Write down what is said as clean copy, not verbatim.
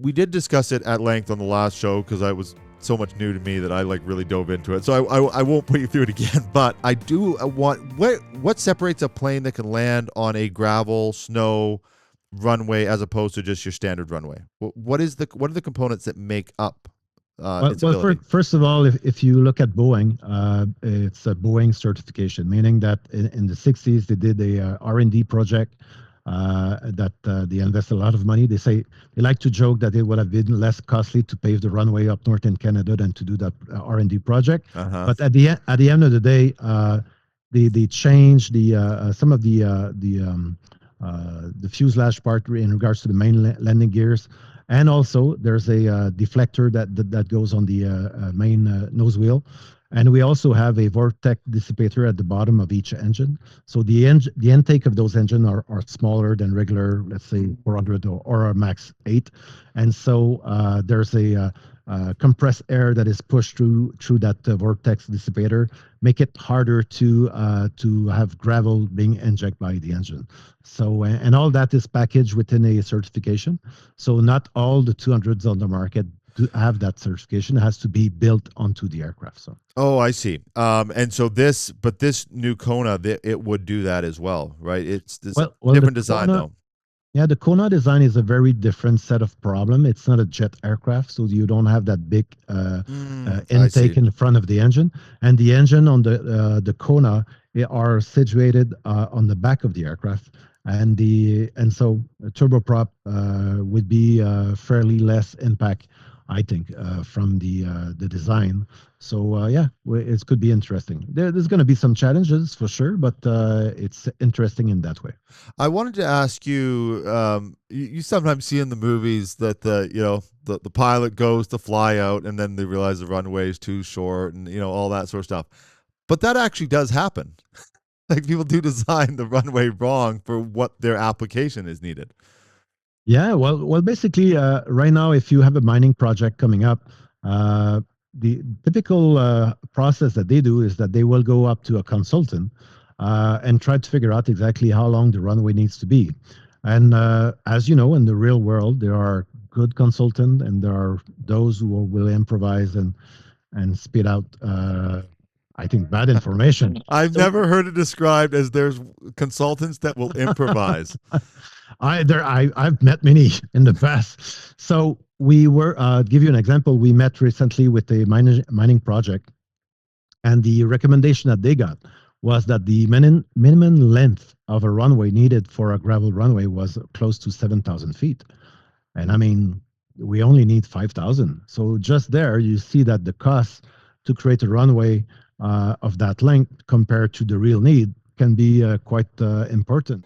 we did discuss it at length on the last show because I was so much new to me that I like really dove into it. So I won't put you through it again, but I do want what separates a plane that can land on a gravel, snow runway as opposed to just your standard runway? What are the components that make up its ability? First of all, if you look at Boeing, it's a Boeing certification, meaning that in the 60s they did a R&D project that they invest a lot of money. They like to joke that it would have been less costly to pave the runway up north in Canada than to do that R&D project. But at the end of the day, they changed some of the fuselage part in regards to the main landing gears. And also, there's a deflector that goes on the main nose wheel. And we also have a vortex dissipator at the bottom of each engine. So the intake of those engines are smaller than regular, let's say 400 or a max 8. And so there's a compressed air that is pushed through that vortex dissipator, make it harder to have gravel being injected by the engine. So and all that is packaged within a certification. So not all the 200s on the market to have that certification. It has to be built onto the aircraft. So. Oh, I see. And so this new Kona, it would do that as well, right? It's this different design though. Yeah, the Kona design is a very different set of problem. It's not a jet aircraft, so you don't have that big intake in front of the engine. And the engine on the Kona are situated on the back of the aircraft. And so a turboprop would be fairly less impact, I think, from the design. So it could be interesting. There's going to be some challenges for sure, but it's interesting in that way. I wanted to ask you. You sometimes see in the movies that the pilot goes to fly out, and then they realize the runway is too short, and all that sort of stuff. But that actually does happen. Like people do design the runway wrong for what their application is needed. Yeah, well, basically, right now, if you have a mining project coming up, the typical process that they do is that they will go up to a consultant and try to figure out exactly how long the runway needs to be. And as you know, in the real world, there are good consultants and there are those who will improvise and spit out, I think, bad information. I've never heard it described as there's consultants that will improvise. I've met many in the past. So we were give you an example. We met recently with a mining project, and the recommendation that they got was that the minimum length of a runway needed for a gravel runway was close to 7,000 feet. And I mean, we only need 5,000. So just there, you see that the cost to create a runway of that length compared to the real need can be quite important.